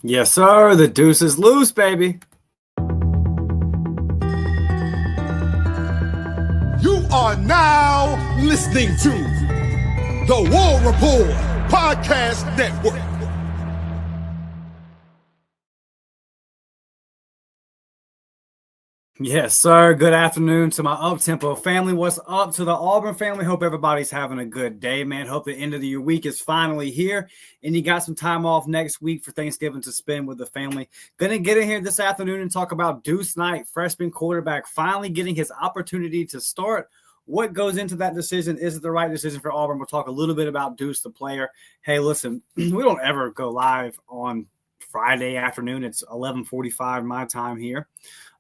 Yes, sir. The deuce is loose, baby. You are now listening to the War Report Podcast Network. Yes, sir. Good afternoon to my up-tempo family. What's up to the Auburn family? Hope everybody's having a good day, man. Hope the end of your week is finally here and you got some time off next week for Thanksgiving to spend with the family. Gonna get in here this afternoon and talk about Deuce Knight, freshman quarterback, finally getting his opportunity to start. What goes into that decision? Is it the right decision for Auburn? We'll talk a little bit about Deuce, the player. Hey, listen, we don't ever go live on Friday afternoon. It's 11:45 my time here.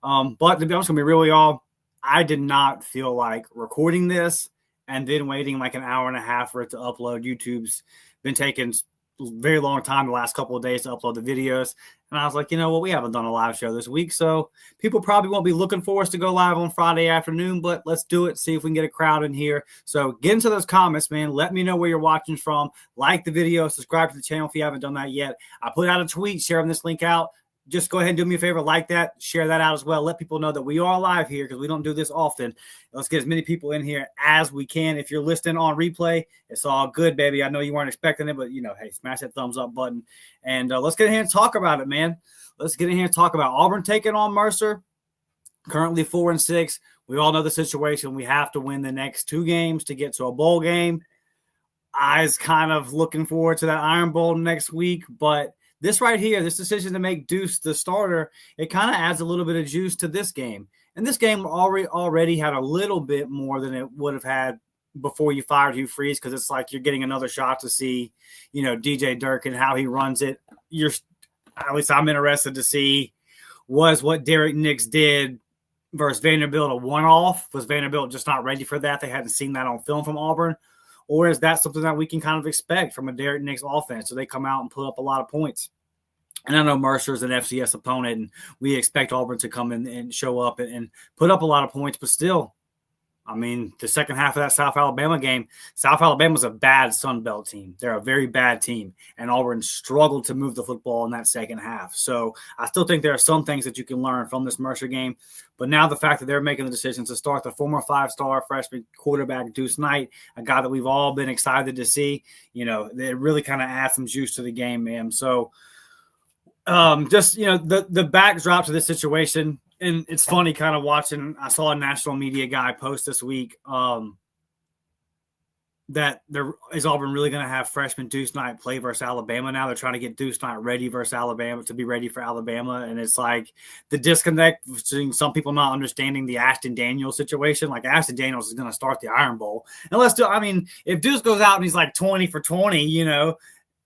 But to be honest with you, really all, I did not feel like recording this and then waiting like an hour and a half for it to upload. YouTube's been taking a very long time the last couple of days to upload the videos. And I was like, you know what? We haven't done a live show this week. So people probably won't be looking for us to go live on Friday afternoon, but let's do it. See if we can get a crowd in here. So get into those comments, man. Let me know where you're watching from. Like the video, subscribe to the channel if you haven't done that yet. I put out a tweet sharing this link out. Just go ahead and do me a favor, like that, share that out as well. Let people know that we are live here because we don't do this often. Let's get as many people in here as we can. If you're listening on replay, it's all good, baby. I know you weren't expecting it, but, hey, smash that thumbs up button. And let's get in here and talk about it, man. Let's get in here and talk about Auburn taking on Mercer, currently 4-6. We all know the situation. We have to win the next 2 games to get to a bowl game. Eyes kind of looking forward to that Iron Bowl next week, but this right here, this decision to make Deuce the starter, it kind of adds a little bit of juice to this game. And this game already had a little bit more than it would have had before you fired Hugh Freeze, because it's like you're getting another shot to see, DJ Dirk and how he runs it. At least I'm interested to see, was what Derek Nix did versus Vanderbilt a one-off? Was Vanderbilt just not ready for that? They hadn't seen that on film from Auburn. Or is that something that we can kind of expect from a Derek Nix offense? So they come out and put up a lot of points. And I know Mercer is an FCS opponent, and we expect Auburn to come in and show up and put up a lot of points. But still, I mean, the second half of that South Alabama game, South Alabama's a bad Sun Belt team. They're a very bad team, and Auburn struggled to move the football in that second half. So I still think there are some things that you can learn from this Mercer game. But now the fact that they're making the decision to start the former 5-star freshman quarterback Deuce Knight, a guy that we've all been excited to see, it really kind of adds some juice to the game, man. So the backdrop to this situation, and it's funny kind of watching. I saw a national media guy post this week that is Auburn really going to have freshman Deuce Knight play versus Alabama now. They're trying to get Deuce Knight ready versus Alabama to be ready for Alabama. And it's like the disconnect between some people not understanding the Ashton Daniels situation. Like Ashton Daniels is going to start the Iron Bowl. And if Deuce goes out and he's like 20 for 20,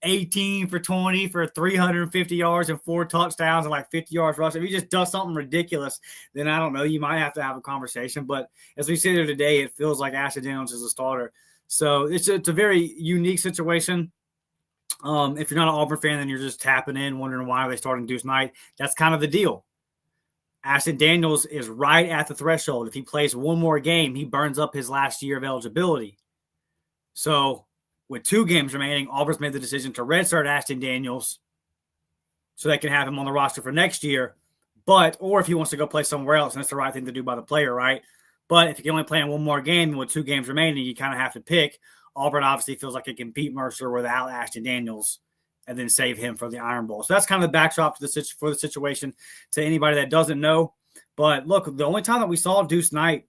18 for 20 for 350 yards and 4 touchdowns and like 50 yards rushing. If he just does something ridiculous, then I don't know. You might have to have a conversation. But as we sit here today, it feels like Ashton Daniels is a starter. So it's a very unique situation. If you're not an Auburn fan, then you're just tapping in, wondering why are they starting Deuce Knight. That's kind of the deal. Ashton Daniels is right at the threshold. If he plays one more game, he burns up his last year of eligibility. So with 2 games remaining, Auburn's made the decision to redshirt Ashton Daniels so they can have him on the roster for next year. Or if he wants to go play somewhere else, and that's the right thing to do by the player, right? But if you can only play in one more game with 2 games remaining, you kind of have to pick. Auburn obviously feels like it can beat Mercer without Ashton Daniels and then save him for the Iron Bowl. So that's kind of the backdrop for the situation to anybody that doesn't know. But look, the only time that we saw Deuce Knight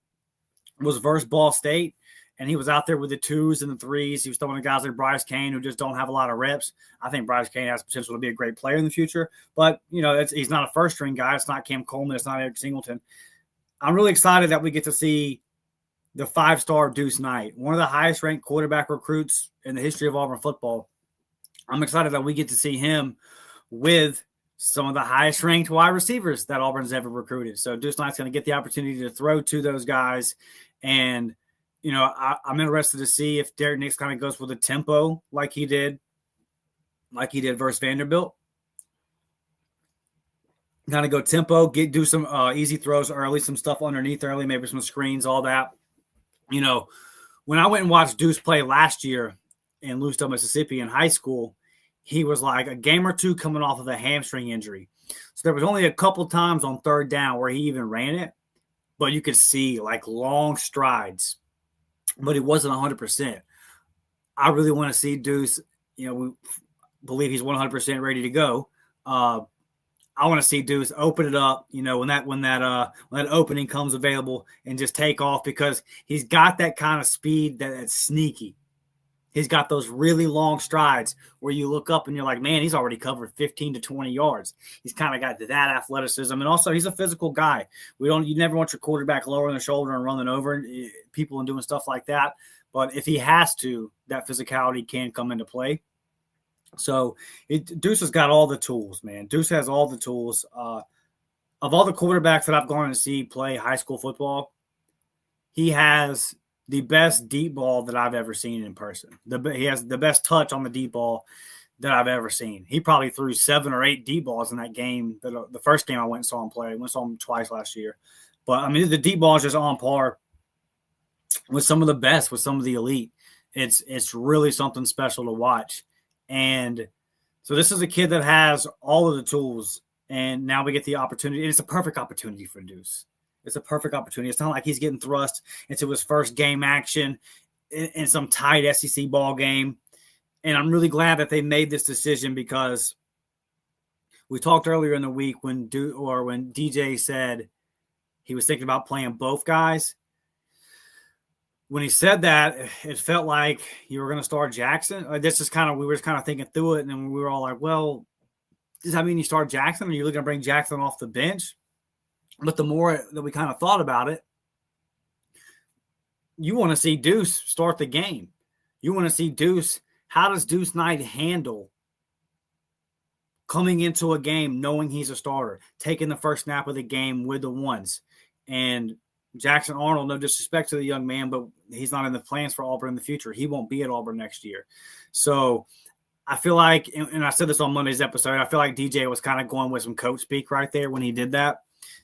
was versus Ball State, and he was out there with the 2s and the 3s. He was throwing guys like Bryce Kane who just don't have a lot of reps. I think Bryce Kane has potential to be a great player in the future. But, he's not a first-string guy. It's not Cam Coleman. It's not Eric Singleton. I'm really excited that we get to see the 5-star Deuce Knight, one of the highest-ranked quarterback recruits in the history of Auburn football. I'm excited that we get to see him with some of the highest-ranked wide receivers that Auburn's ever recruited. So Deuce Knight's going to get the opportunity to throw to those guys. And, I'm interested to see if Derek Nix kind of goes with a tempo like he did versus Vanderbilt. Kind of go tempo, do some easy throws early, some stuff underneath early, maybe some screens, all that. When I went and watched Deuce play last year in Lewisville, Mississippi in high school, he was like a game or two coming off of a hamstring injury. So there was only a couple times on third down where he even ran it, but you could see like long strides, but he wasn't 100%. I really want to see Deuce. We believe he's 100% ready to go. I want to see Deuce open it up, when that opening comes available and just take off, because he's got that kind of speed that's sneaky. He's got those really long strides where you look up and you're like, man, he's already covered 15 to 20 yards. He's kind of got that athleticism. And also he's a physical guy. You never want your quarterback lowering the shoulder and running over people and doing stuff like that. But if he has to, that physicality can come into play. So Deuce has got all the tools, man. Deuce has all the tools. Of all the quarterbacks that I've gone to see play high school football, he has the best deep ball that I've ever seen in person. He has the best touch on the deep ball that I've ever seen. He probably threw 7 or 8 deep balls in that game. The first game I went and saw him play. I went and saw him twice last year. But, I mean, the deep ball is just on par with some of the best, with some of the elite. It's really something special to watch. And so this is a kid that has all of the tools, and now we get the opportunity. And it's a perfect opportunity for Deuce. It's a perfect opportunity. It's not like he's getting thrust into his first game action in some tight SEC ball game. And I'm really glad that they made this decision, because we talked earlier in the week when DJ said he was thinking about playing both guys. When he said that, it felt like you were going to start Jackson. We were just kind of thinking through it, and then we were all like, well, does that mean you start Jackson? Are you looking to bring Jackson off the bench? But the more that we kind of thought about it, you want to see Deuce start the game. You want to see Deuce. How does Deuce Knight handle coming into a game knowing he's a starter, taking the first snap of the game with the ones? And Jackson Arnold, no disrespect to the young man, but he's not in the plans for Auburn in the future. He won't be at Auburn next year. So I feel like, and I said this on Monday's episode, I feel like DJ was kind of going with some coach speak right there when he did that,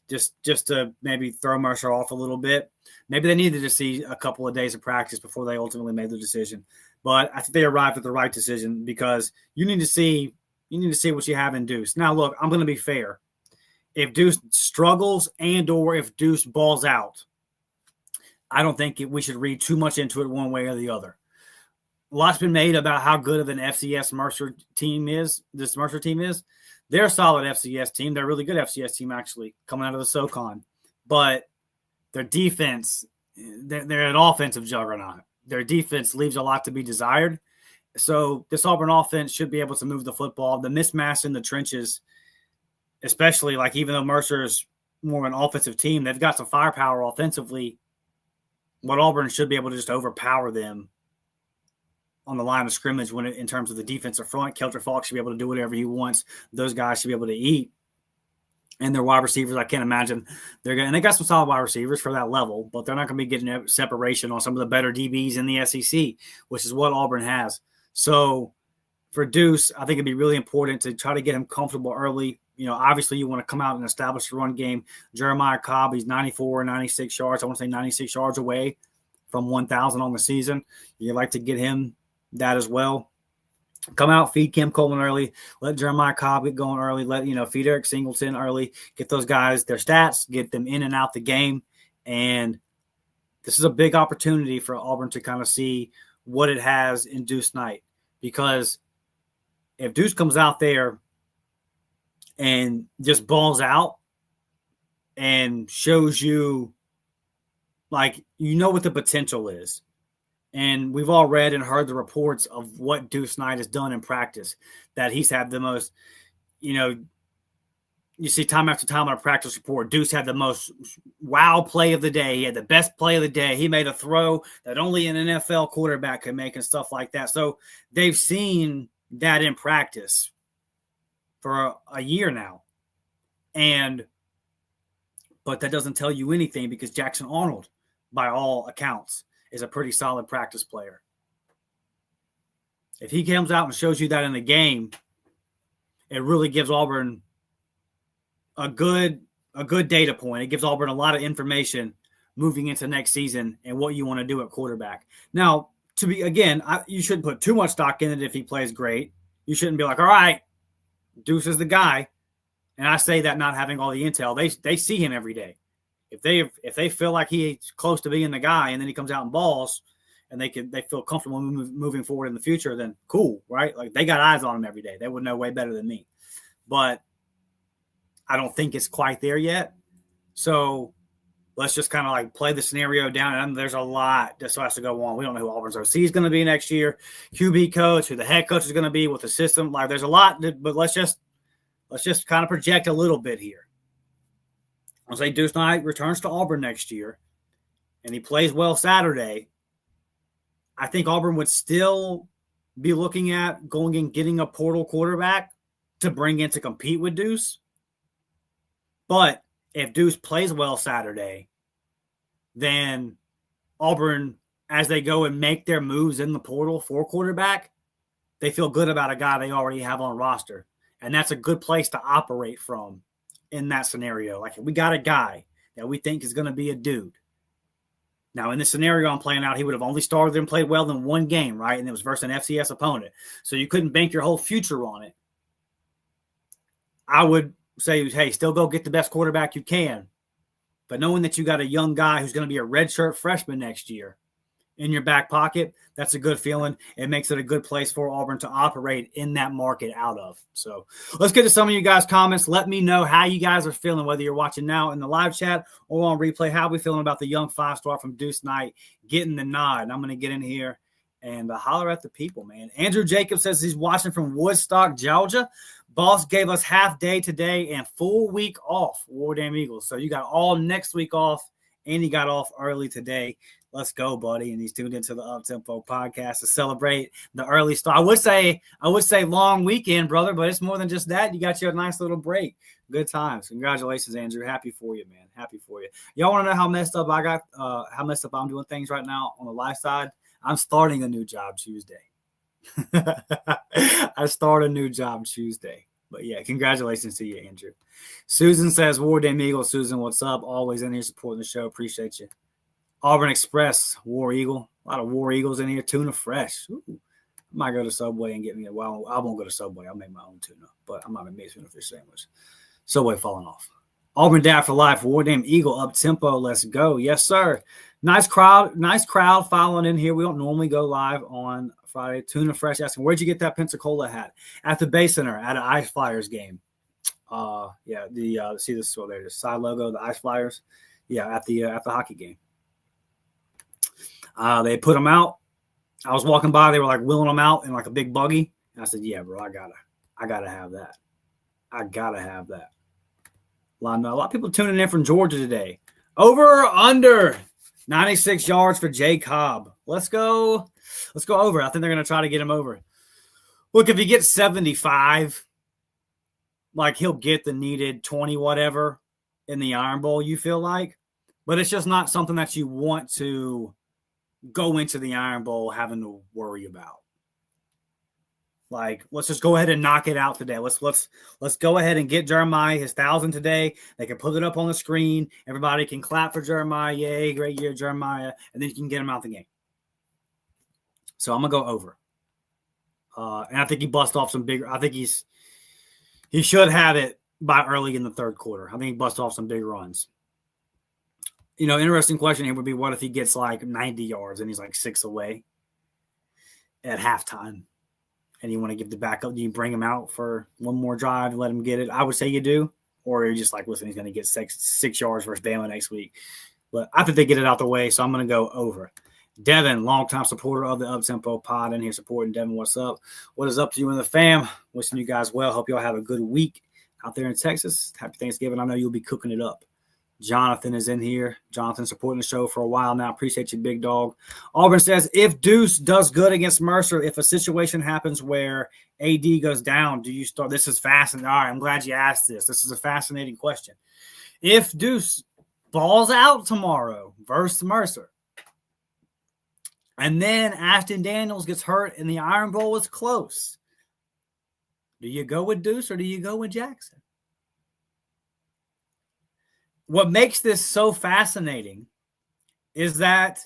just to maybe throw Mercer off a little bit. Maybe they needed to see a couple of days of practice before they ultimately made the decision. But I think they arrived at the right decision, because you need to see what you have in Deuce. Now, look, I'm going to be fair. If Deuce struggles or if Deuce balls out, I don't think we should read too much into it one way or the other. A lot's been made about how good of an FCS Mercer team is. This Mercer team is. They're a solid FCS team. They're a really good FCS team, actually, coming out of the SoCon. But their defense, they're an offensive juggernaut. Their defense leaves a lot to be desired. So this Auburn offense should be able to move the football. The mismatch in the trenches, especially, like, even though Mercer is more of an offensive team, they've got some firepower offensively. What Auburn should be able to just overpower them on the line of scrimmage in terms of the defensive front. Kelter Falk should be able to do whatever he wants. Those guys should be able to eat. And their wide receivers, I can't imagine and they got some solid wide receivers for that level, but they're not going to be getting separation on some of the better DBs in the SEC, which is what Auburn has. So for Deuce, I think it'd be really important to try to get him comfortable early. Obviously you want to come out and establish the run game. Jeremiah Cobb, he's 94, 96 yards. I want to say 96 yards away from 1,000 on the season. You'd like to get him that as well. Come out, feed Cam Coleman early. Let Jeremiah Cobb get going early. Feed Eric Singleton early. Get those guys their stats. Get them in and out the game. And this is a big opportunity for Auburn to kind of see what it has in Deuce Knight. Because if Deuce comes out there and just balls out and shows you, what the potential is. And we've all read and heard the reports of what Deuce Knight has done in practice, that he's had the most, you see time after time on a practice report, Deuce had the most wow play of the day. He had the best play of the day. He made a throw that only an NFL quarterback could make and stuff like that. So they've seen that in practice for a year now. But that doesn't tell you anything, because Jackson Arnold, by all accounts, is a pretty solid practice player. If he comes out and shows you that in the game, it really gives Auburn a good data point. It gives Auburn a lot of information moving into next season and what you want to do at quarterback. Now, you shouldn't put too much stock in it if he plays great. You shouldn't be like, all right, Deuce is the guy. And I say that not having all the intel. They see him every day. If they feel like he's close to being the guy, and then he comes out and balls, and they feel comfortable moving forward in the future, then cool, right? Like, they got eyes on him every day. They would know way better than me. But I don't think it's quite there yet. So let's just kind of like play the scenario down. And there's a lot that still has to go on. We don't know who Auburn's OC is going to be next year, QB coach, who the head coach is going to be with the system. Like, there's a lot, but let's just kind of project a little bit here. I'll say Deuce Knight returns to Auburn next year, and he plays well Saturday. I think Auburn would still be looking at going and getting a portal quarterback to bring in to compete with Deuce. But if Deuce plays well Saturday, then Auburn, as they go and make their moves in the portal for quarterback, they feel good about a guy they already have on roster. And that's a good place to operate from in that scenario. Like, we got a guy that we think is going to be a dude. Now, in this scenario I'm playing out, he would have only started and played well in one game, right? And it was versus an FCS opponent. So you couldn't bank your whole future on it. I would say, hey, still go get the best quarterback you can. But knowing that you got a young guy who's going to be a redshirt freshman next year in your back pocket, that's a good feeling. It makes it a good place for Auburn to operate in that market out of. So let's get to some of you guys' comments. Let me know how you guys are feeling, whether you're watching now in the live chat or on replay. How are we feeling about the young 5-star from Deuce Knight getting the nod? And I'm going to get in here and holler at the people, man. Andrew Jacobs says he's watching from Woodstock, Georgia. Boss gave us half day today and full week off, War Damn Eagles. So you got all next week off, and he got off early today. Let's go, buddy. And he's tuned into the Up-Tempo podcast to celebrate the early start. I would say long weekend, brother, but it's more than just that. You got you a nice little break. Good times. Congratulations, Andrew. Happy for you, man. Happy for you. Y'all want to know how messed up I'm doing things right now on the live side? I'm starting a new job Tuesday. I start a new job Tuesday. But yeah, congratulations to you, Andrew. Susan says, War Damn Eagle. Susan, what's up? Always in here supporting the show. Appreciate you. Auburn Express, War Eagle. A lot of War Eagles in here. Tuna fresh. Ooh. I might go to Subway and get me well, I won't go to Subway. I'll make my own tuna. But I might make a tuna fish sandwich. Subway falling off. Auburn Dad for life. War Damn Eagle up tempo. Let's go. Yes, sir. Nice crowd following in here. We don't normally go live on Friday. Tuna fresh asking, where'd you get that Pensacola hat? At the Bay Center at an Ice Flyers game. See this so there's the side logo, the Ice Flyers. Yeah, at the hockey game. They put them out. I was walking by, they were like wheeling them out in like a big buggy. And I said, yeah, bro, I gotta have that. I gotta have that. A lot of people tuning in from Georgia today. Over or under 96 yards for Jay Cobb. Let's go over. I think they're going to try to get him over. Look, if he gets 75, like he'll get the needed 20 whatever in the Iron Bowl, you feel like. But it's just not something that you want to go into the Iron Bowl having to worry about. Like, let's just go ahead and knock it out today. Let's go ahead and get Jeremiah his 1,000 today. They can put it up on the screen. Everybody can clap for Jeremiah. Yay, great year, Jeremiah. And then you can get him out the game. So I'm gonna go over. And I think he bust off some big. I think he should have it by early in the third quarter. I think he bust off some big runs. You know, interesting question here would be, what if he gets like 90 yards and he's like 6 away at halftime? And you want to give the backup, do you bring him out for one more drive and let him get it? I would say you do. Or you're just like, listen, he's going to get 6 yards versus Bama next week. But I think they get it out the way, so I'm going to go over. Devin, longtime supporter of the Up-Tempo pod in here supporting. Devin, what's up? What is up to you and the fam? Wishing you guys well. Hope y'all have a good week out there in Texas. Happy Thanksgiving. I know you'll be cooking it up. Jonathan is in here. Jonathan supporting the show for a while now. Appreciate you, big dog. Auburn says, if Deuce does good against Mercer, if a situation happens where AD goes down, do you start? This is fascinating. All right, I'm glad you asked this. This is a fascinating question. If Deuce balls out tomorrow versus Mercer, and then Ashton Daniels gets hurt and the Iron Bowl is close, do you go with Deuce or do you go with Jackson? What makes this so fascinating is that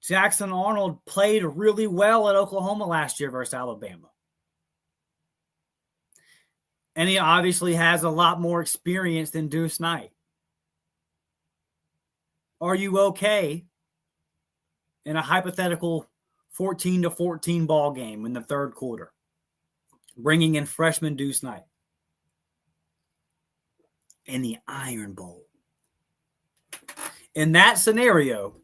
Jackson Arnold played really well at Oklahoma last year versus Alabama. And he obviously has a lot more experience than Deuce Knight. Are you okay in a hypothetical 14-14 ball game in the third quarter, bringing in freshman Deuce Knight in the Iron Bowl? In that scenario,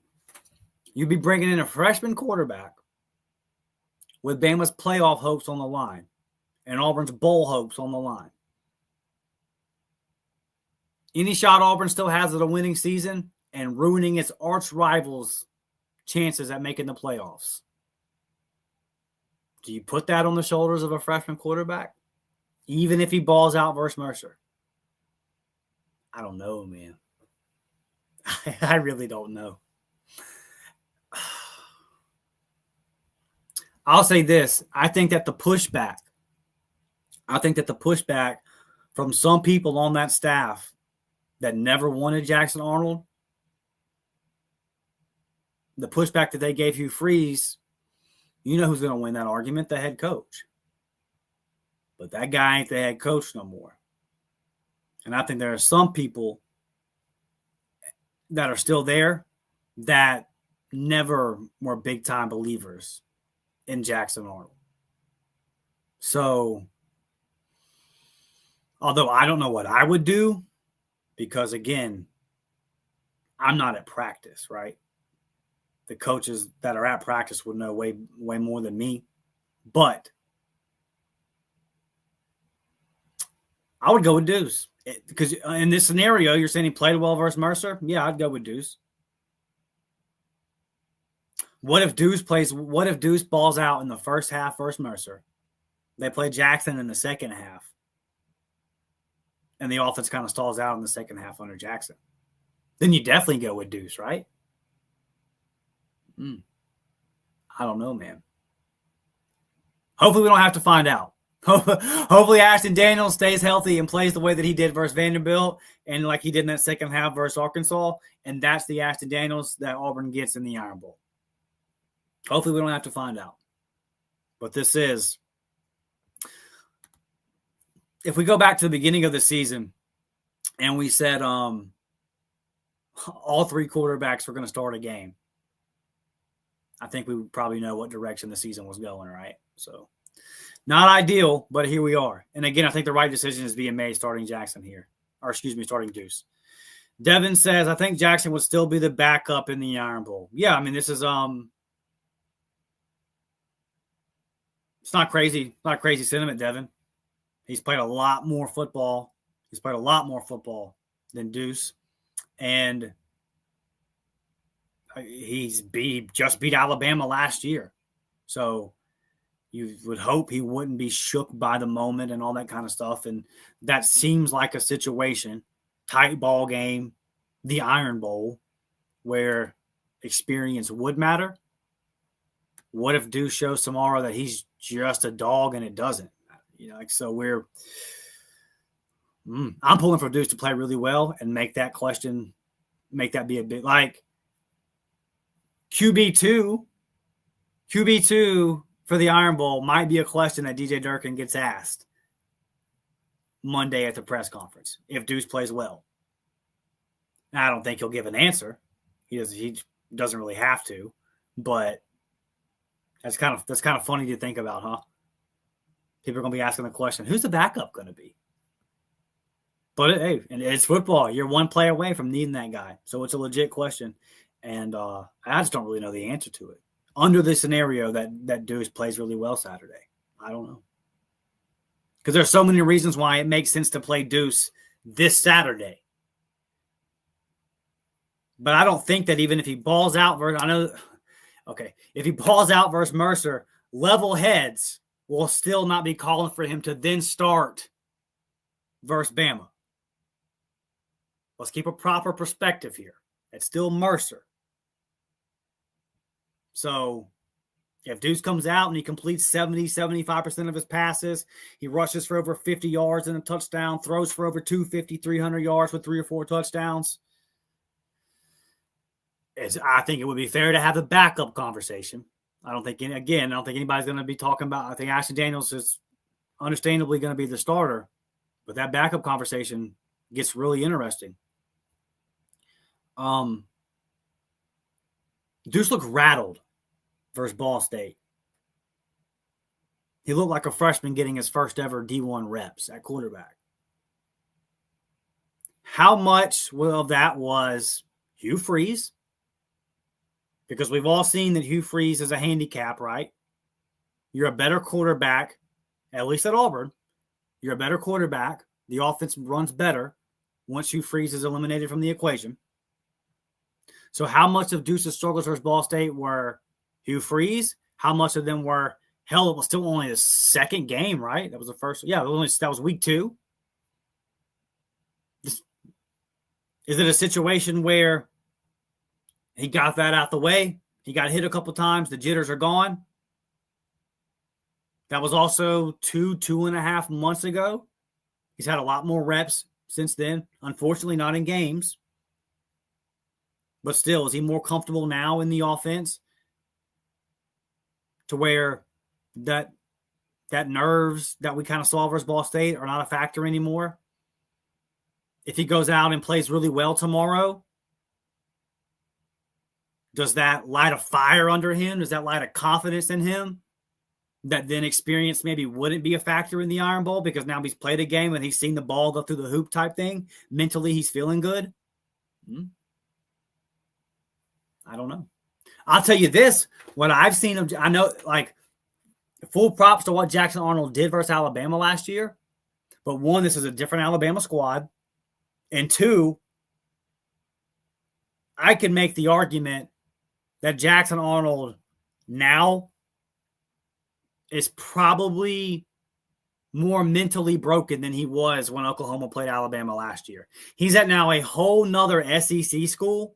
you'd be bringing in a freshman quarterback with Bama's playoff hopes on the line and Auburn's bowl hopes on the line. Any shot Auburn still has at a winning season and ruining its arch rivals' chances at making the playoffs. Do you put that on the shoulders of a freshman quarterback, even if he balls out versus Mercer? I don't know, man. I really don't know. I'll say this. I think that the pushback from some people on that staff that never wanted Jackson Arnold, the pushback that they gave Hugh Freeze, you know who's going to win that argument? The head coach. But that guy ain't the head coach no more. And I think there are some people that are still there that never were big-time believers in Jackson Arnold. So, although I don't know what I would do, because, again, I'm not at practice, right? The coaches that are at practice would know way more than me. But I would go with Deuce. Because in this scenario, you're saying he played well versus Mercer? Yeah, I'd go with Deuce. What if Deuce balls out in the first half versus Mercer? They play Jackson in the second half. And the offense kind of stalls out in the second half under Jackson. Then you definitely go with Deuce, right? I don't know, man. Hopefully we don't have to find out. Hopefully Ashton Daniels stays healthy and plays the way that he did versus Vanderbilt and like he did in that second half versus Arkansas. And that's the Ashton Daniels that Auburn gets in the Iron Bowl. Hopefully we don't have to find out. But this is, if we go back to the beginning of the season and we said all three quarterbacks were going to start a game, I think we would probably know what direction the season was going, right? So not ideal, but here we are. And again, I think the right decision is being made starting Jackson here. Or starting Deuce. Devin says, I think Jackson would still be the backup in the Iron Bowl. Yeah, I mean, this is it's not crazy. Not crazy sentiment, Devin. He's played a lot more football. Than Deuce. And he just beat Alabama last year. So you would hope he wouldn't be shook by the moment and all that kind of stuff. And that seems like a situation, tight ball game, the Iron Bowl, where experience would matter. What if Deuce shows tomorrow that he's just a dog and it doesn't? So I'm pulling for Deuce to play really well and make that be a bit like QB2 for the Iron Bowl might be a question that DJ Durkin gets asked Monday at the press conference if Deuce plays well. Now, I don't think he'll give an answer. He doesn't really have to, but that's kind of funny to think about, huh? People are going to be asking the question, who's the backup going to be? But hey, and it's football. You're one play away from needing that guy. So it's a legit question. And I just don't really know the answer to it. Under the scenario that Deuce plays really well Saturday. I don't know. Because there's so many reasons why it makes sense to play Deuce this Saturday. But I don't think that even if he balls out if he balls out versus Mercer, level heads will still not be calling for him to then start versus Bama. Let's keep a proper perspective here. It's still Mercer. So if Deuce comes out and he completes 70-75% of his passes, he rushes for over 50 yards and a touchdown, throws for over 250, 300 yards with 3 or 4 touchdowns, I think it would be fair to have the backup conversation. I don't think anybody's going to be talking about, I think Ashton Daniels is understandably going to be the starter. But that backup conversation gets really interesting. Deuce looked rattled versus Ball State. He looked like a freshman getting his first ever D1 reps at quarterback. How much of that was Hugh Freeze? Because we've all seen that Hugh Freeze is a handicap, right? You're a better quarterback, at least at Auburn. You're a better quarterback. The offense runs better once Hugh Freeze is eliminated from the equation. So how much of Deuce's struggles versus Ball State were Hugh Freeze? How much of them were, hell, it was still only the second game, right? That was the first. Yeah, that was week 2. Is it a situation where he got that out the way? He got hit a couple times. The jitters are gone. That was also 2.5 months ago. He's had a lot more reps since then. Unfortunately, not in games. But still, is he more comfortable now in the offense to where that nerves that we kind of saw versus Ball State are not a factor anymore? If he goes out and plays really well tomorrow, does that light a fire under him? Does that light a confidence in him that then experience maybe wouldn't be a factor in the Iron Bowl because now he's played a game and he's seen the ball go through the hoop type thing? Mentally, he's feeling good. I don't know. I'll tell you this. What I've seen of, I know, like, full props to what Jackson Arnold did versus Alabama last year. But one, this is a different Alabama squad. And two, I can make the argument that Jackson Arnold now is probably more mentally broken than he was when Oklahoma played Alabama last year. He's at now a whole nother SEC school,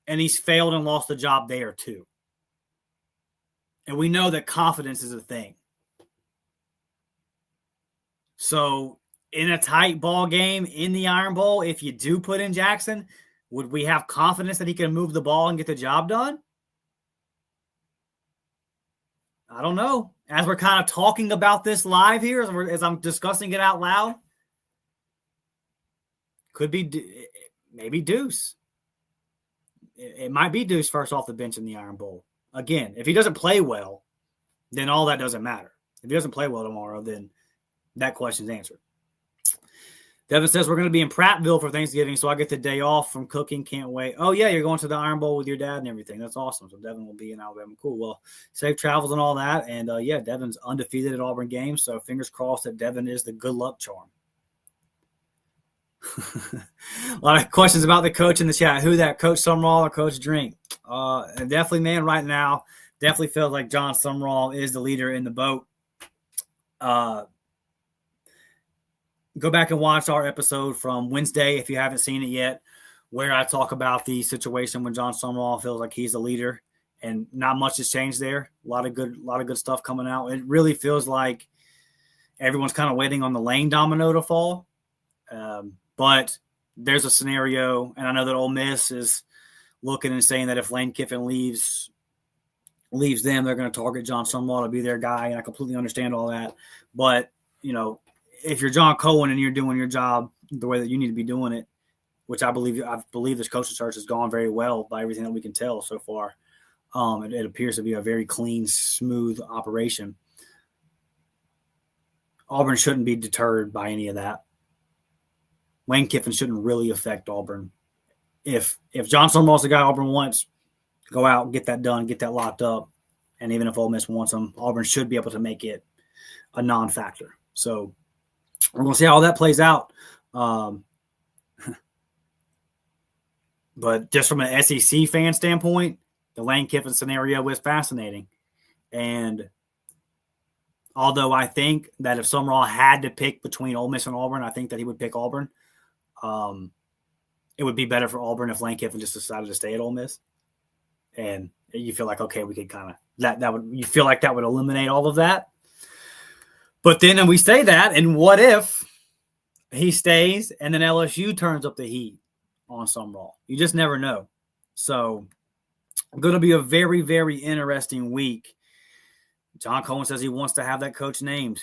and he's failed and lost the job there too. And we know that confidence is a thing. So in a tight ball game in the Iron Bowl, if you do put in Jackson, would we have confidence that he can move the ball and get the job done? I don't know. As we're kind of talking about this live here, as I'm discussing it out loud, could be maybe Deuce. It might be Deuce first off the bench in the Iron Bowl. Again, if he doesn't play well, then all that doesn't matter. If he doesn't play well tomorrow, then that question's answered. Devin says, we're going to be in Prattville for Thanksgiving, so I get the day off from cooking. Can't wait. Oh, yeah, you're going to the Iron Bowl with your dad and everything. That's awesome. So Devin will be in Alabama. Cool. Well, safe travels and all that. And, yeah, Devin's undefeated at Auburn games, so fingers crossed that Devin is the good luck charm. A lot of questions about the coach in the chat. Who that, Coach Sumrall or Coach Drink? And definitely, man, right now, definitely feels like John Sumrall is the leader in the boat. Go back and watch our episode from Wednesday if you haven't seen it yet, where I talk about the situation when John Sumrall feels like he's the leader, and not much has changed there. A lot of good stuff coming out. It really feels like everyone's kind of waiting on the Lane domino to fall. But there's a scenario, and I know that Ole Miss is looking and saying that if Lane Kiffin leaves them, they're going to target John Sumrall to be their guy, and I completely understand all that. But, you know, if you're John Cohen and you're doing your job the way that you need to be doing it, which I believe this coaching search has gone very well by everything that we can tell so far. It appears to be a very clean, smooth operation. Auburn shouldn't be deterred by any of that. Lane Kiffin shouldn't really affect Auburn. If John Sumrall's the guy Auburn wants, go out, get that done, get that locked up. And even if Ole Miss wants him, Auburn should be able to make it a non-factor. So we're going to see how that plays out. But just from an SEC fan standpoint, the Lane Kiffin scenario was fascinating. And although I think that if Sumrall had to pick between Ole Miss and Auburn, I think that he would pick Auburn. It would be better for Auburn if Lane Kiffin just decided to stay at Ole Miss. And you feel like, okay, we could kind of you feel like that would eliminate all of that. But then we say that, and what if he stays and then LSU turns up the heat on Sumrall? You just never know. So going to be a very, very interesting week. John Cohen says he wants to have that coach named.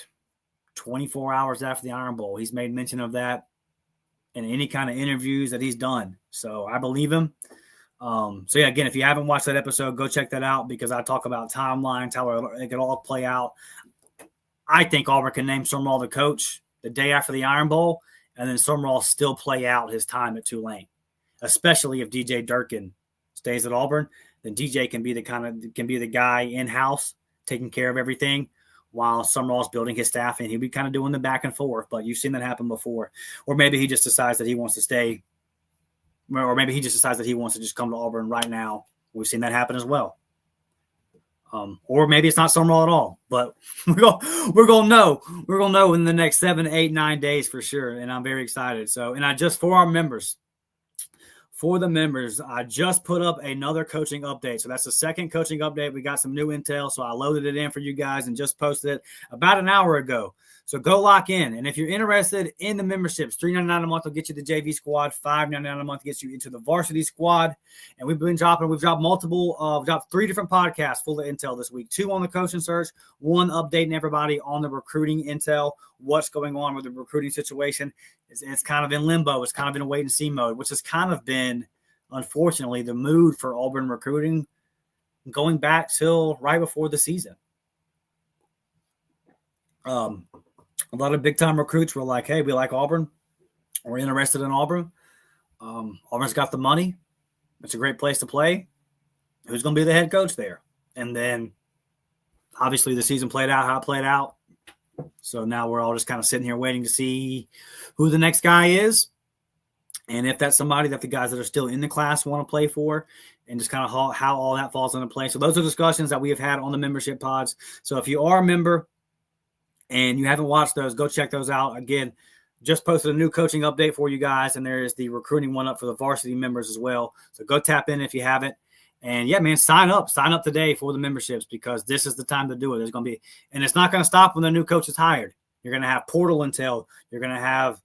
24 hours after the Iron Bowl. He's made mention of that in any kind of interviews that he's done. So I believe him. So yeah, again, if you haven't watched that episode, go check that out because I talk about timelines, how it could all play out. I think Auburn can name Summerall the coach the day after the Iron Bowl, and then Summerall still play out his time at Tulane, especially if DJ Durkin stays at Auburn. Then DJ can be the guy in house taking care of everything while Summerall's building his staff, and he'll be kind of doing the back and forth. But you've seen that happen before, or maybe he just decides that he wants to stay. Or maybe he just decides that he wants to just come to Auburn right now. We've seen that happen as well. Or maybe it's not Summerall at all. But we're gonna know. We're gonna know in the next 7, 8, 9 days for sure. And I'm very excited. So, and for the members, I just put up another coaching update. So that's the second coaching update. We got some new intel. So I loaded it in for you guys and just posted it about an hour ago. So go lock in. And if you're interested in the memberships, $3.99 a month will get you the JV squad, $5.99 a month gets you into the varsity squad. And we've dropped 3 different podcasts full of intel this week. 2 on the coaching search, 1 updating everybody on the recruiting intel, what's going on with the recruiting situation. It's kind of in limbo. It's kind of in a wait and see mode, which has kind of been, unfortunately, the mood for Auburn recruiting going back till right before the season. A lot of big-time recruits were like, hey, we like Auburn. We're interested in Auburn. Auburn's got the money. It's a great place to play. Who's going to be the head coach there? And then, obviously, the season played out how it played out. So now we're all just kind of sitting here waiting to see who the next guy is and if that's somebody that the guys that are still in the class want to play for and just kind of how all that falls into place. So those are discussions that we have had on the membership pods. So if you are a member and you haven't watched those, go check those out. Again, just posted a new coaching update for you guys, and there is the recruiting one up for the varsity members as well. So go tap in if you haven't. And yeah, man, sign up today for the memberships because this is the time to do it. There's going to be, and it's not going to stop when the new coach is hired. You're going to have portal intel. You're going to have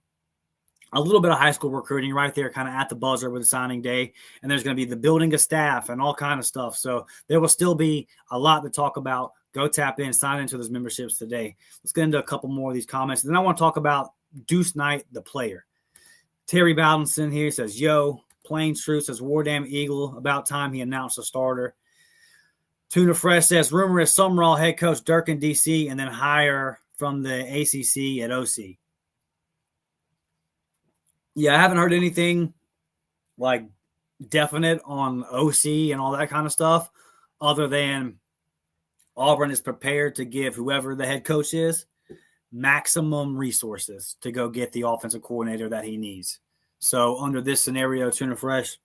a little bit of high school recruiting right there, kind of at the buzzer with the signing day. And there's going to be the building of staff and all kind of stuff. So there will still be a lot to talk about. Go tap in, sign into those memberships today. Let's get into a couple more of these comments. And then I want to talk about Deuce Knight, the player. Terry Bowdenson here says, yo, plain truth, says War Damn Eagle, about time he announced a starter. Tuna Fresh says, rumor is Summerall head coach Durkin DC and then hire from the ACC at OC. Yeah, I haven't heard anything like definite on OC and all that kind of stuff other than Auburn is prepared to give whoever the head coach is maximum resources to go get the offensive coordinator that he needs. So under this scenario, Tuna Fresh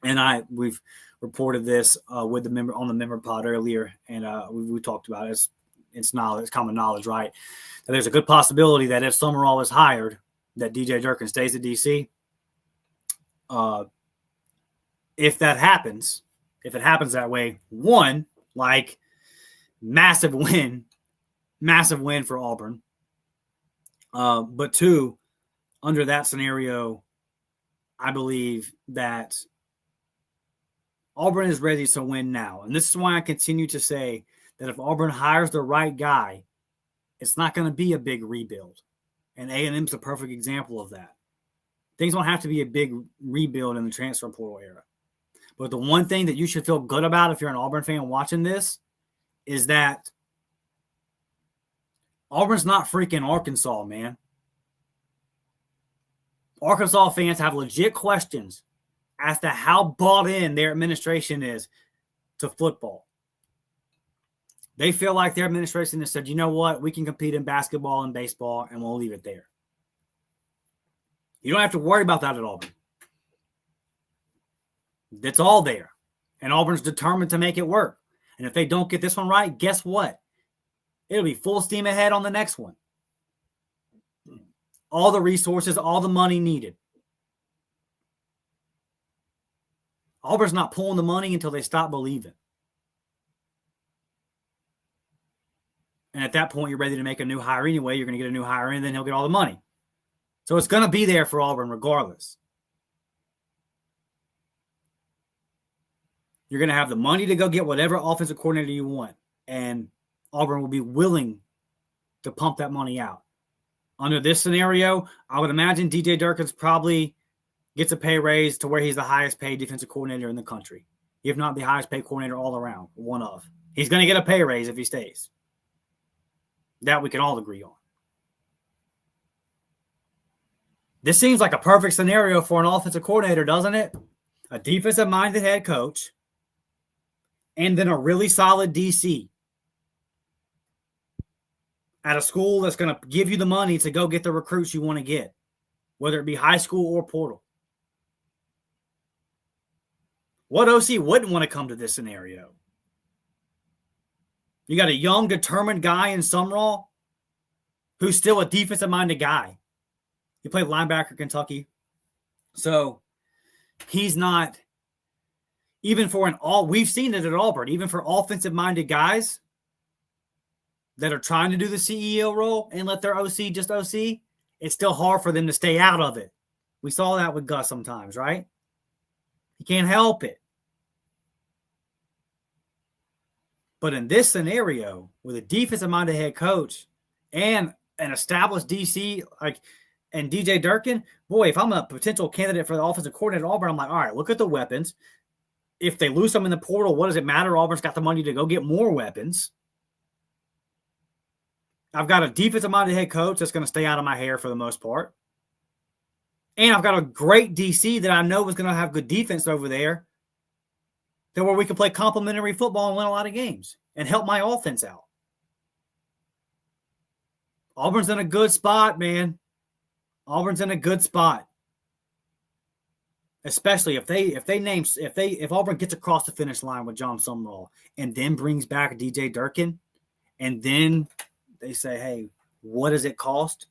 and we've reported this with the member on the member pod earlier, and we talked about it. It's knowledge, it's common knowledge, right? That there's a good possibility that if Summerall is hired, that DJ Durkin stays at DC. If that happens, if it happens that way, one, like massive win for Auburn. But two, under that scenario, I believe that Auburn is ready to win now. And this is why I continue to say that if Auburn hires the right guy, it's not going to be a big rebuild. And A&M's a perfect example of that. Things don't have to be a big rebuild in the transfer portal era. But the one thing that you should feel good about if you're an Auburn fan watching this is that Auburn's not freaking Arkansas, man. Arkansas fans have legit questions as to how bought in their administration is to football. They feel like their administration has said, you know what, we can compete in basketball and baseball, and we'll leave it there. You don't have to worry about that at Auburn. It's all there. And Auburn's determined to make it work. And if they don't get this one right, guess what? It'll be full steam ahead on the next one. All the resources, all the money needed. Auburn's not pulling the money until they stop believing. And at that point, you're ready to make a new hire anyway. You're going to get a new hire in, and then he'll get all the money. So it's going to be there for Auburn regardless. You're going to have the money to go get whatever offensive coordinator you want. And Auburn will be willing to pump that money out. Under this scenario, I would imagine DJ Durkin's probably gets a pay raise to where he's the highest paid defensive coordinator in the country, if not the highest paid coordinator all around, one of. He's going to get a pay raise if he stays. That we can all agree on. This seems like a perfect scenario for an offensive coordinator, doesn't it? A defensive-minded head coach and then a really solid DC at a school that's going to give you the money to go get the recruits you want to get, whether it be high school or portal. What OC wouldn't want to come to this scenario? You got a young, determined guy in Sumrall who's still a defensive-minded guy. He played linebacker at Kentucky. So he's not, even for we've seen it at Auburn, even for offensive-minded guys that are trying to do the CEO role and let their OC just OC, it's still hard for them to stay out of it. We saw that with Gus sometimes, right? He can't help it. But in this scenario, with a defensive-minded head coach and an established DC and DJ Durkin, boy, if I'm a potential candidate for the offensive coordinator at Auburn, I'm like, all right, look at the weapons. If they lose them in the portal, what does it matter? Auburn's got the money to go get more weapons. I've got a defensive-minded head coach that's going to stay out of my hair for the most part. And I've got a great DC that I know is going to have good defense over there, to where we can play complementary football and win a lot of games and help my offense out. Auburn's in a good spot, man. Auburn's in a good spot. Especially if Auburn gets across the finish line with John Sumrall and then brings back DJ Durkin, and then they say, hey, what does it cost?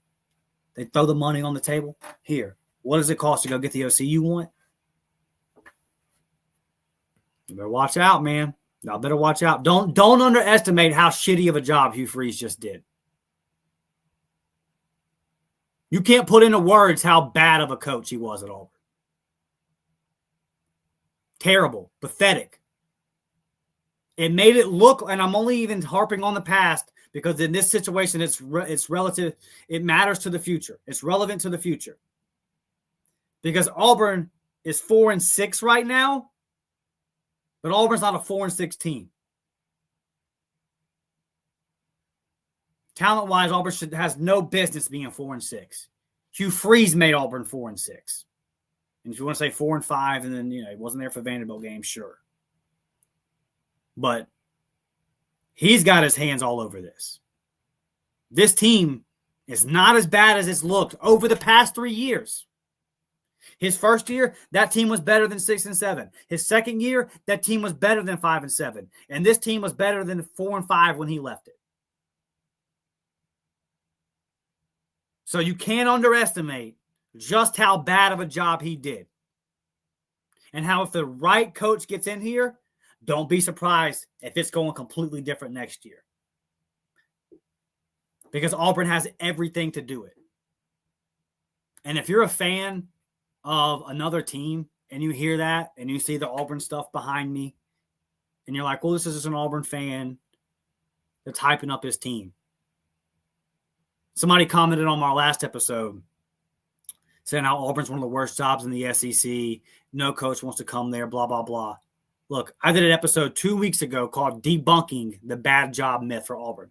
They throw the money on the table. Here, what does it cost to go get the OC you want? You better watch out, man. Y'all better watch out. Don't underestimate how shitty of a job Hugh Freeze just did. You can't put into words how bad of a coach he was at Auburn. Terrible. Pathetic. It made it look, and I'm only even harping on the past because in this situation, it's relative. It matters to the future. It's relevant to the future. Because Auburn is 4-6 right now, but Auburn's not a 4-6 team. Talent-wise, Auburn has no business being 4-6. Hugh Freeze made Auburn 4-6. And if you want to say 4-5, and then he wasn't there for the Vanderbilt game, sure. But he's got his hands all over this. This team is not as bad as it's looked over the past 3 years. His first year, that team was better than 6-7. His second year, that team was better than 5-7. And this team was better than 4-5 when he left it. So you can't underestimate just how bad of a job he did. And how if the right coach gets in here, don't be surprised if it's going completely different next year. Because Auburn has everything to do it. And if you're a fan of another team and you hear that and you see the Auburn stuff behind me and you're like, well, this is just an Auburn fan that's hyping up his team. Somebody commented on our last episode saying how Auburn's one of the worst jobs in the SEC. No coach wants to come there, blah, blah, blah. Look, I did an episode 2 weeks ago called Debunking the Bad Job Myth for Auburn.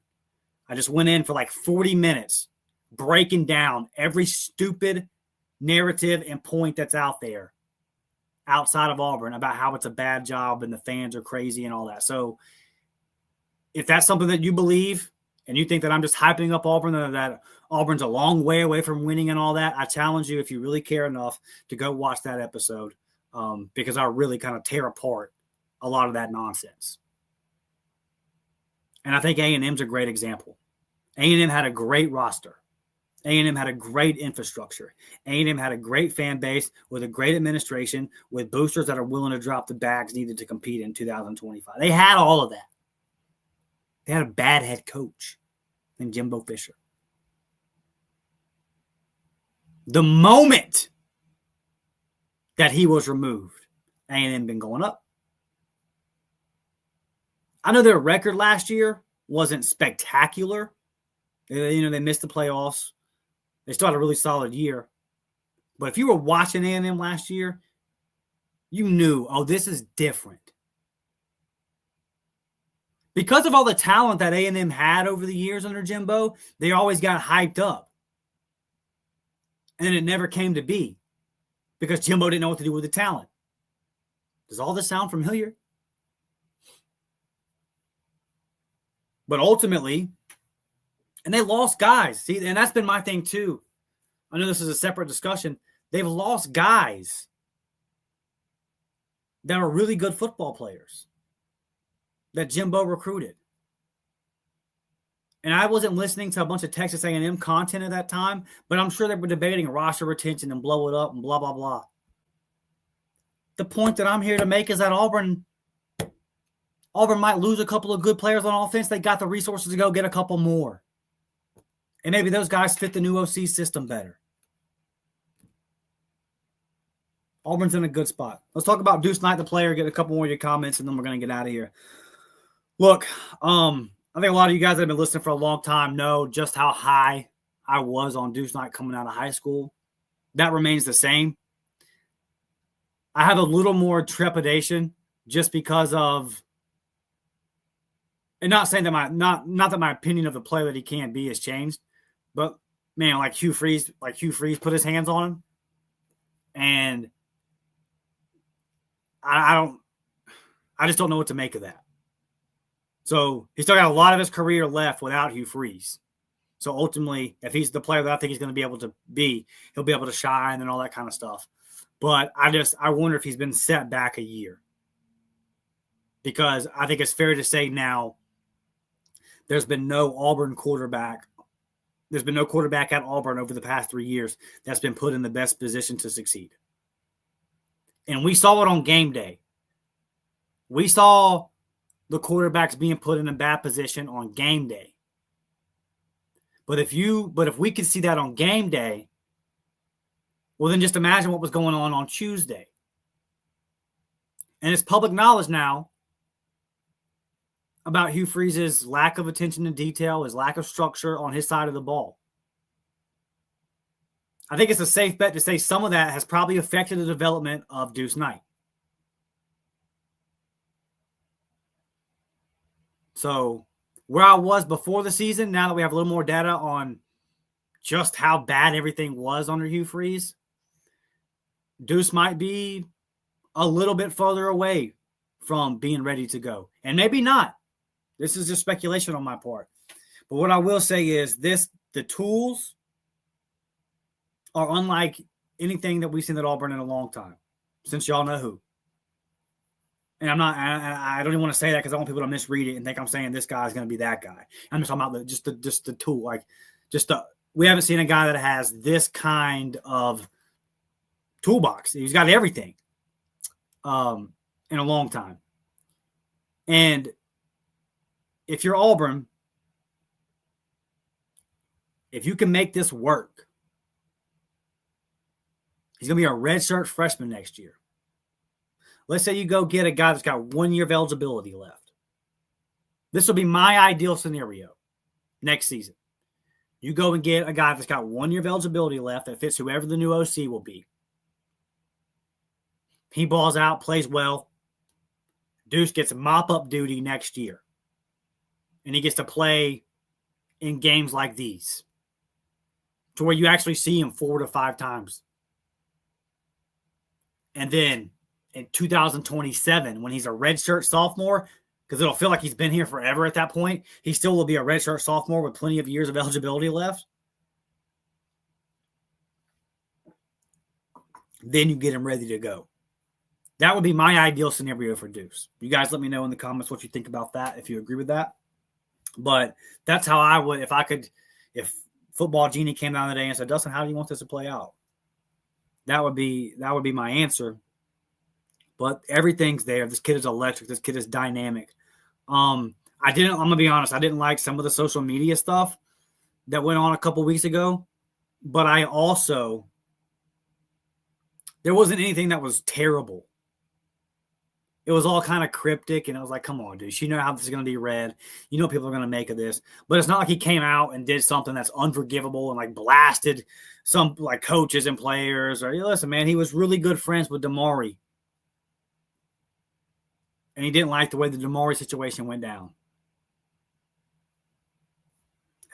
I just went in for like 40 minutes breaking down every stupid narrative and point that's out there outside of Auburn about how it's a bad job and the fans are crazy and all that. So if that's something that you believe and you think that I'm just hyping up Auburn, that Auburn's a long way away from winning and all that, I challenge you, if you really care enough, to go watch that episode because I really kind of tear apart a lot of that nonsense. And I think A&M's a great example. A&M had a great roster. A&M had a great infrastructure. A&M had a great fan base with a great administration with boosters that are willing to drop the bags needed to compete in 2025. They had all of that. They had a bad head coach named Jimbo Fisher. The moment that he was removed, A&M been going up. I know their record last year wasn't spectacular. They missed the playoffs. They still had a really solid year. But if you were watching A&M last year, you knew, oh, this is different. Because of all the talent that A&M had over the years under Jimbo, they always got hyped up. And it never came to be because Jimbo didn't know what to do with the talent. Does all this sound familiar? But ultimately, and they lost guys. See, and that's been my thing too. I know this is a separate discussion. They've lost guys that are really good football players that Jimbo recruited. And I wasn't listening to a bunch of Texas A&M content at that time, but I'm sure they were debating roster retention and blow it up and blah, blah, blah. The point that I'm here to make is that Auburn might lose a couple of good players on offense. They got the resources to go get a couple more. And maybe those guys fit the new OC system better. Auburn's in a good spot. Let's talk about Deuce Knight, the player, get a couple more of your comments, and then we're going to get out of here. Look, I think a lot of you guys that have been listening for a long time know just how high I was on Deuce Knight coming out of high school. That remains the same. I have a little more trepidation just because of, and not saying that not that my opinion of the player that he can be has changed, but man, like Hugh Freeze put his hands on him, and I just don't know what to make of that. So he's still got a lot of his career left without Hugh Freeze. So ultimately, if he's the player that I think he's going to be able to be, he'll be able to shine and all that kind of stuff. But I wonder if he's been set back a year. Because I think it's fair to say now there's been no Auburn quarterback. There's been no quarterback at Auburn over the past 3 years that's been put in the best position to succeed. And we saw it on game day. We saw the quarterbacks being put in a bad position on game day. But if we could see that on game day, well, then just imagine what was going on Tuesday. And it's public knowledge now about Hugh Freeze's lack of attention to detail, his lack of structure on his side of the ball. I think it's a safe bet to say some of that has probably affected the development of Deuce Knight. So where I was before the season, now that we have a little more data on just how bad everything was under Hugh Freeze, Deuce might be a little bit further away from being ready to go. And maybe not. This is just speculation on my part. But what I will say is the tools are unlike anything that we've seen at Auburn in a long time, since y'all know who. And I don't even want to say that because I want people to misread it and think I'm saying this guy's going to be that guy. I'm just talking about just the tool. We haven't seen a guy that has this kind of toolbox. He's got everything in a long time. And if you're Auburn, if you can make this work, he's going to be a redshirt freshman next year. Let's say you go get a guy that's got 1 year of eligibility left. This will be my ideal scenario next season. You go and get a guy that's got 1 year of eligibility left that fits whoever the new OC will be. He balls out, plays well. Deuce gets mop-up duty next year. And he gets to play in games like these, to where you actually see him 4 to 5 times. And then in 2027, when he's a redshirt sophomore, because it'll feel like he's been here forever at that point, he still will be a redshirt sophomore with plenty of years of eligibility left. Then you get him ready to go. That would be my ideal scenario for Deuce. You guys let me know in the comments what you think about that, if you agree with that. But that's how I would, if Football Genie came down today and said, Dustin, how do you want this to play out? That would be my answer. But everything's there. This kid is electric. This kid is dynamic. I'm going to be honest, I didn't like some of the social media stuff that went on a couple weeks ago. But there wasn't anything that was terrible. It was all kind of cryptic, and I was like, come on, dude. You know how this is going to be read. You know people are going to make of this. But it's not like he came out and did something that's unforgivable and like blasted some like coaches and players. Or listen, man, he was really good friends with Damari. And he didn't like the way the Damari situation went down.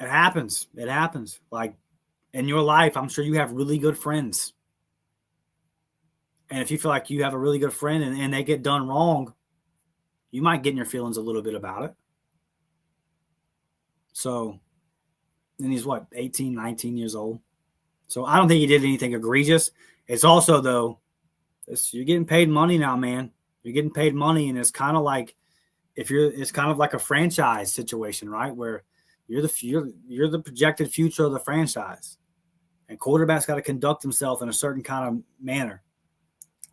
It happens. It happens. Like in your life, I'm sure you have really good friends. And if you feel like you have a really good friend and they get done wrong, you might get in your feelings a little bit about it. So, and he's 18, 19 years old. So I don't think he did anything egregious. It's also, though, you're getting paid money now, man. You're getting paid money, and it's kind of like it's kind of like a franchise situation, right? Where you're the projected future of the franchise. And quarterback's got to conduct himself in a certain kind of manner.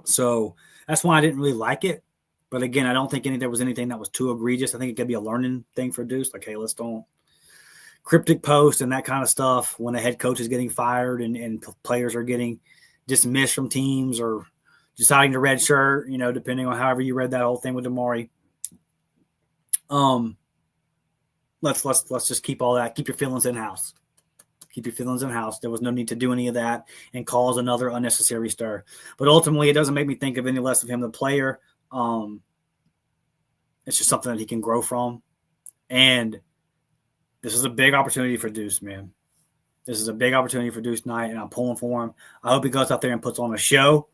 So that's why I didn't really like it. But again, I don't think there was anything that was too egregious. I think it could be a learning thing for Deuce. Like, hey, let's don't cryptic post and that kind of stuff when a head coach is getting fired and players are getting dismissed from teams or deciding to redshirt, depending on however you read that whole thing with Damari. Let's just keep all that. Keep your feelings in house. Keep your feelings in house. There was no need to do any of that and cause another unnecessary stir. But ultimately, it doesn't make me think of any less of him, the player. It's just something that he can grow from. And this is a big opportunity for Deuce, man. This is a big opportunity for Deuce Knight, and I'm pulling for him. I hope he goes out there and puts on a show.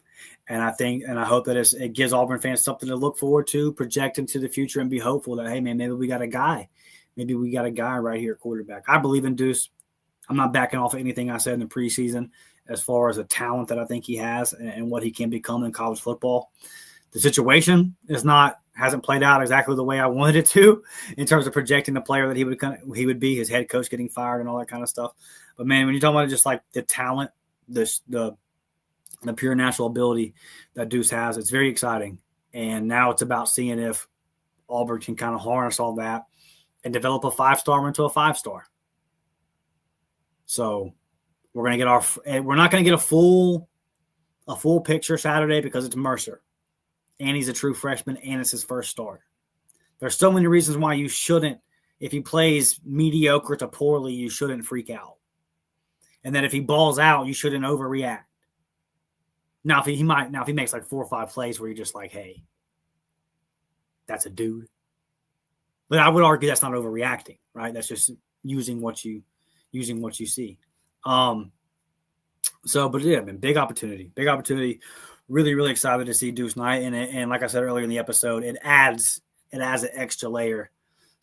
And I hope that it gives Auburn fans something to look forward to, project into the future, and be hopeful that, hey, man, maybe we got a guy. Maybe we got a guy right here at quarterback. I believe in Deuce. I'm not backing off of anything I said in the preseason as far as the talent that I think he has and what he can become in college football. The situation hasn't played out exactly the way I wanted it to in terms of projecting the player that he would be, his head coach getting fired and all that kind of stuff. But, man, when you're talking about just like the talent, the pure natural ability that Deuce has, it's very exciting. And now it's about seeing if Auburn can kind of harness all that and develop a 5-star into a 5-star. So we're not going to get a full picture Saturday because it's Mercer and he's a true freshman and it's his first start. There's so many reasons why you shouldn't, if he plays mediocre to poorly, you shouldn't freak out. And then if he balls out, you shouldn't overreact. Now, if he makes like 4 or 5 plays where you're just like, hey, that's a dude. But I would argue that's not overreacting, right? That's just using what you see. But yeah, man, big opportunity. Really, really excited to see Deuce Knight. And like I said earlier in the episode, it adds an extra layer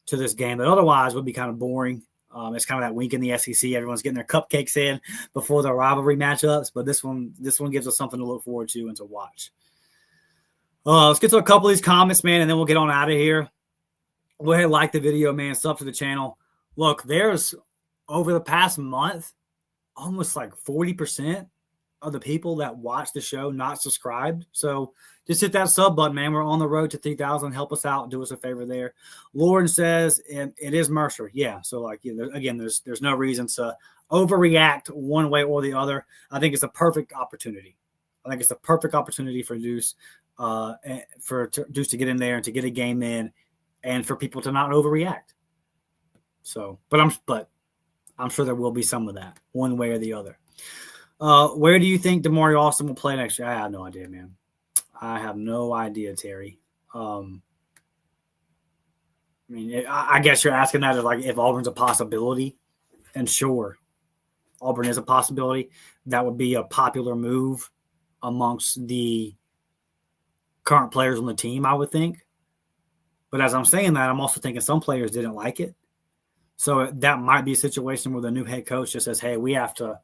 to this game that otherwise would be kind of boring. It's kind of that week in the SEC. Everyone's getting their cupcakes in before the rivalry matchups, but this one gives us something to look forward to and to watch. Let's get to a couple of these comments, man, and then we'll get on out of here. Go ahead and like the video, man. Sub to the channel. Look, there's over the past month, almost like 40% of the people that watch the show not subscribed. So just hit that sub button, man. We're on the road to 3,000. Help us out. Do us a favor there. Lauren says it is Mercer. Yeah. So again, there's no reason to overreact one way or the other. I think it's a perfect opportunity. For Deuce, Deuce to get in there and to get a game in, and for people to not overreact. So, but I'm sure there will be some of that, one way or the other. Where do you think Damari Austin will play next year? I have no idea, man. I have no idea, Terry. I guess you're asking that if Auburn's a possibility, and sure, Auburn is a possibility. That would be a popular move amongst the current players on the team, I would think. But as I'm saying that, I'm also thinking some players didn't like it. So that might be a situation where the new head coach just says, hey, we have to,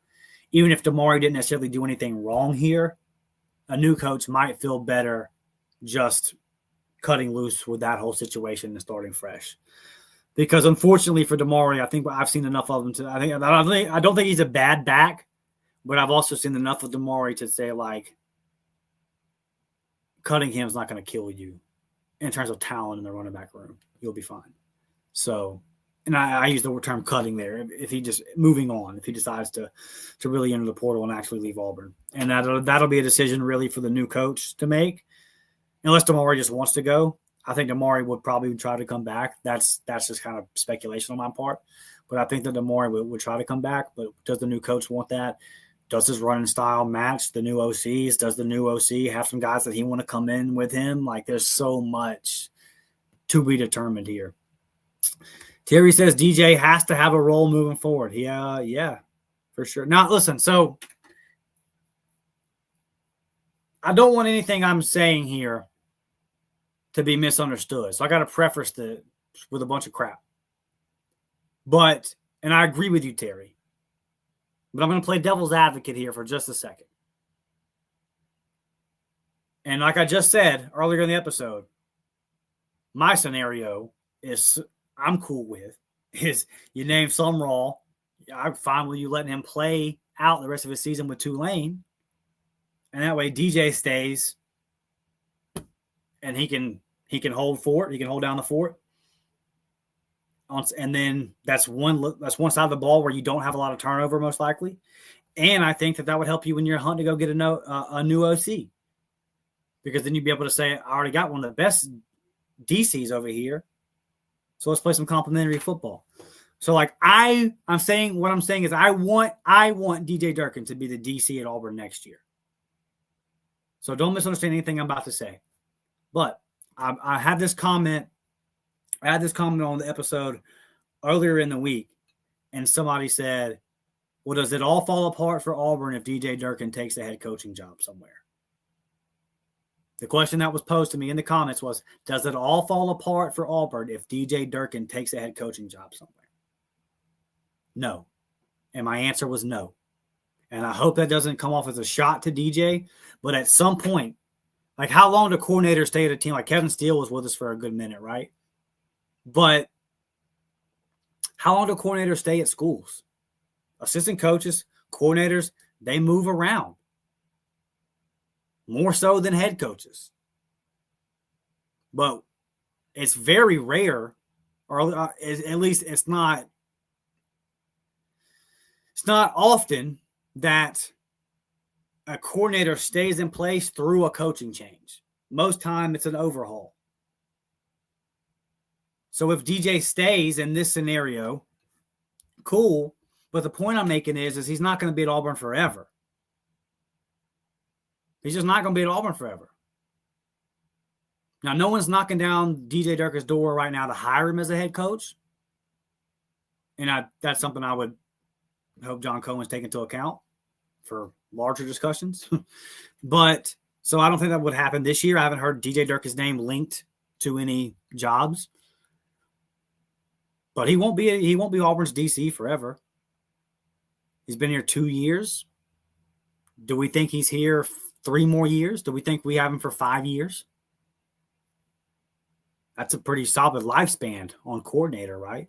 even if Damari didn't necessarily do anything wrong here, a new coach might feel better just cutting loose with that whole situation and starting fresh. Because unfortunately for Damari, I think I've seen enough of him I don't think he's a bad back, but I've also seen enough of Damari to say cutting him is not going to kill you in terms of talent in the running back room. You'll be fine. So, and I use the term cutting there. If he just moving on, if he decides to really enter the portal and actually leave Auburn, and that'll be a decision really for the new coach to make. unless Damari just wants to go. I think Damari would probably try to come back. That's just kind of speculation on my part. But I think that Damari would try to come back. But does the new coach want that? Does his running style match the new OCs? Does the new OC have some guys that he want to come in with him? Like, there's so much to be determined here. Terry says DJ has to have a role moving forward. Yeah, for sure. Now, listen, so I don't want anything I'm saying here to be misunderstood. So I got to preface it with a bunch of crap. But, and I agree with you, Terry, but I'm going to play devil's advocate here for just a second. And like I just said earlier in the episode, my scenario is I'm cool with is you name Sumrall. I'm fine with you letting him play out the rest of his season with Tulane. And that way DJ stays and he can hold fort. He can hold down the fort. And then that's one side of the ball where you don't have a lot of turnover, most likely. And I think that would help you when you're hunting to go get a new OC. Because then you'd be able to say, I already got one of the best DCs over here. So let's play some complimentary football. So like I'm saying is I want DJ Durkin to be the DC at Auburn next year. So don't misunderstand anything I'm about to say. But I had this comment. I had this comment on the episode earlier in the week, and somebody said, well, does it all fall apart for Auburn if DJ Durkin takes a head coaching job somewhere? The question that was posed to me in the comments was, does it all fall apart for Auburn if DJ Durkin takes a head coaching job somewhere? No. And my answer was no. And I hope that doesn't come off as a shot to DJ, but at some point, like how long do coordinators stay at a team? Like Kevin Steele was with us for a good minute, right? But how long do coordinators stay at schools? Assistant coaches, coordinators, they move around. More so than head coaches. But it's very rare, or at least it's not often that a coordinator stays in place through a coaching change. Most time it's an overhaul. So if DJ stays in this scenario, cool. But the point I'm making is he's not going to be at Auburn forever. He's just not going to be at Auburn forever. Now, no one's knocking down DJ Durkin's door right now to hire him as a head coach. And that's something I would hope John Cohen's taken into account for larger discussions. But so I don't think that would happen this year. I haven't heard DJ Durkin's name linked to any jobs. But he won't be Auburn's DC forever. He's been here 2 years. Do we think he's here 3 more years? Do we think we have him for 5 years? That's a pretty solid lifespan on coordinator, right?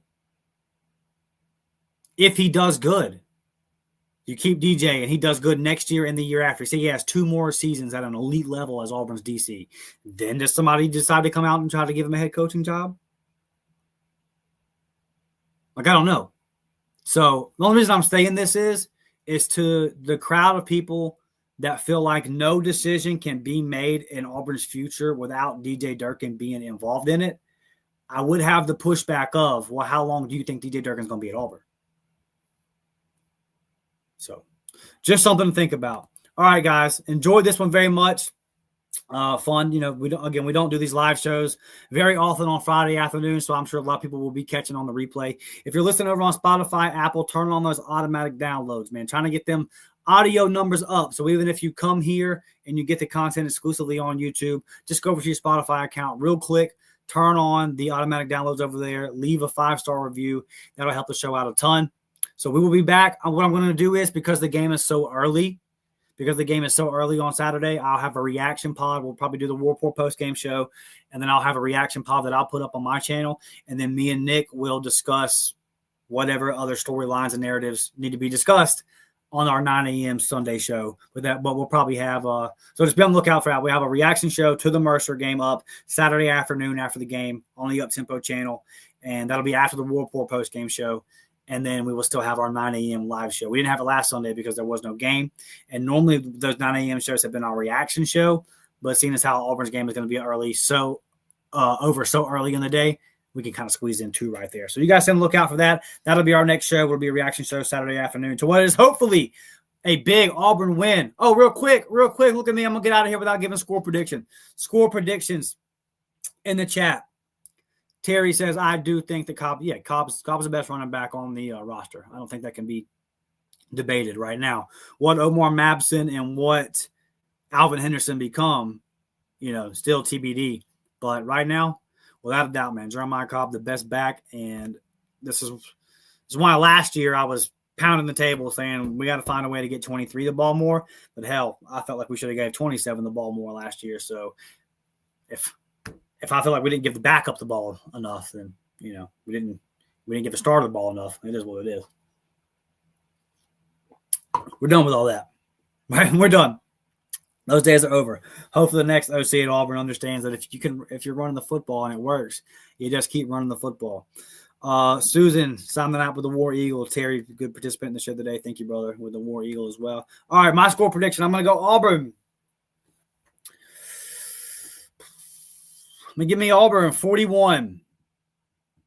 If he does good, you keep DJ and he does good next year and the year after. Say he has 2 more seasons at an elite level as Auburn's DC. Then does somebody decide to come out and try to give him a head coaching job? Like, I don't know. So the only reason I'm saying this is to the crowd of people that feel like no decision can be made in Auburn's future without DJ Durkin being involved in it. I would have the pushback of, well, how long do you think DJ Durkin's going to be at Auburn? So just something to think about. All right, guys, enjoyed this one very much. Fun. You know, we don't do these live shows very often on Friday afternoon, so I'm sure a lot of people will be catching on the replay. If you're listening over on Spotify, Apple, turn on those automatic downloads, man. Trying to get them audio numbers up. So even if you come here and you get the content exclusively on YouTube, just go over to your Spotify account real quick, turn on the automatic downloads over there, leave a 5-star review. That'll help the show out a ton. So we will be back. What I'm going to do is, because the game is so early on Saturday, I'll have a reaction pod. We'll probably do the War Report post-game show, and then I'll have a reaction pod that I'll put up on my channel, and then me and Nick will discuss whatever other storylines and narratives need to be discussed on our 9 a.m. Sunday show. But we'll probably have so just be on the lookout for that. We have a reaction show to the Mercer game up Saturday afternoon after the game on the Up Tempo channel, and that'll be after the War Report post-game show. And then we will still have our 9 a.m. live show. We didn't have it last Sunday because there was no game. And normally those 9 a.m. shows have been our reaction show. But seeing as how Auburn's game is going to be over so early in the day, we can kind of squeeze in 2 right there. So you guys can look out for that. That'll be our next show. It'll be a reaction show Saturday afternoon to what is hopefully a big Auburn win. Oh, real quick. Look at me. I'm going to get out of here without giving score prediction. Score predictions in the chat. Terry says, I do think that Cobb's the best running back on the roster. I don't think that can be debated right now. What Omar Mabson and what Alvin Henderson become, still TBD. But right now, without a doubt, man, Jeremiah Cobb, the best back. And this is why last year I was pounding the table saying we got to find a way to get 23 the ball more. But hell, I felt like we should have gave 27 the ball more last year. So if I feel like we didn't give the backup the ball enough, then we didn't give the starter the ball enough. It is what it is. We're done with all that. Right? We're done. Those days are over. Hopefully the next OC at Auburn understands that if you're running the football and it works, you just keep running the football. Susan signing out with the War Eagle. Terry, good participant in the show today. Thank you, brother, with the War Eagle as well. All right, my score prediction. I'm going to go Auburn. Give me Auburn 41.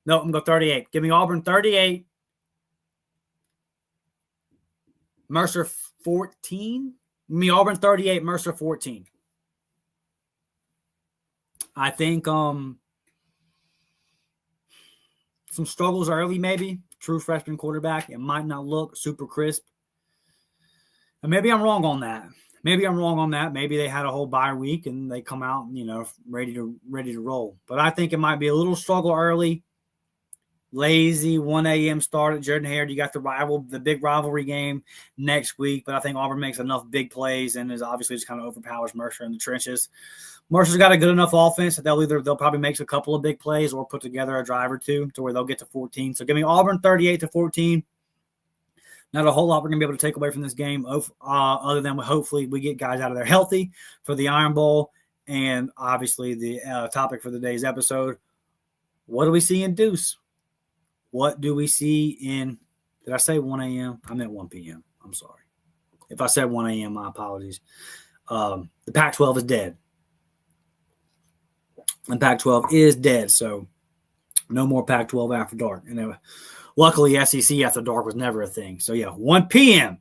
No, I'm going to go 38. Give me Auburn 38. Mercer 14. Give me Auburn 38, Mercer 14. I think some struggles early maybe. True freshman quarterback. It might not look super crisp. And maybe I'm wrong on that. Maybe they had a whole bye week and they come out, ready to roll. But I think it might be a little struggle early. Lazy 1 a.m. start at Jordan-Hare. You got the big rivalry game next week, but I think Auburn makes enough big plays and is obviously just kind of overpowers Mercer in the trenches. Mercer's got a good enough offense that they'll probably make a couple of big plays or put together a drive or two to where they'll get to 14. So give me Auburn 38-14. Not a whole lot we're going to be able to take away from this game other than hopefully we get guys out of there healthy for the Iron Bowl. And obviously the topic for the day's episode, what do we see in Deuce? What do we see in – did I say 1 a.m.? I meant 1 p.m. I'm sorry. If I said 1 a.m., my apologies. The Pac-12 is dead. And Pac-12 is dead, so no more Pac-12 after dark. And luckily, SEC after dark was never a thing. So, 1 p.m.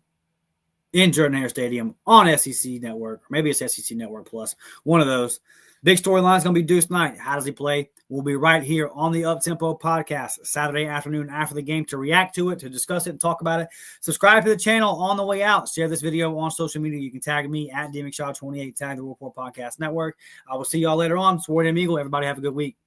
in Jordan-Hare Stadium on SEC Network. Or maybe it's SEC Network Plus. One of those. Big storyline is going to be Deuce Knight. How does he play? We'll be right here on the Up-Tempo podcast Saturday afternoon after the game to react to it, to discuss it, and talk about it. Subscribe to the channel on the way out. Share this video on social media. You can tag me at DMcShaw28. Tag the War Report Podcast Network. I will see y'all later on. Sword and Eagle. Everybody have a good week.